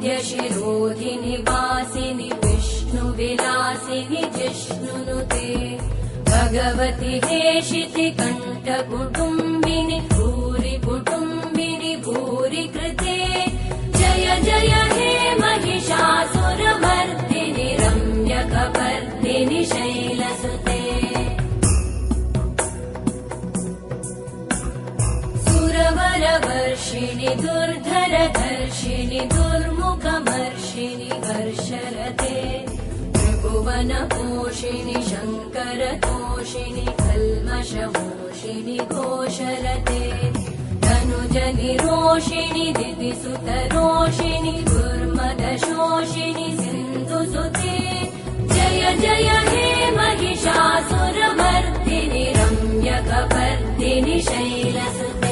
श्रीवरविन्द्यशिरोधिनि वासिनि विष्णुविलासिनि जिष्णुनुते भगवति हेशिति कण्ठकुटुम्बिनि भूरि कुटुम्बिनि भूरि कृते जय जय हे महिषासुरमर्दिनि रम्यकपर्दिनि शैलसुते सुरवरवर्षिणि दुर्धरधर्षिणि दुर्मुखमर्षिणि हर्षरते त्रिभुवनपोषिणि शङ्करतोषिणि कल्मषमोषिणि घोषरते धनुजनिरोषिणि दिविसुतरोषिणि दुर्मदशोषिणि सिन्धुसुते जय जय हे महिषासुरमर्दिनि रम्यकपर्दिनि शैलसुते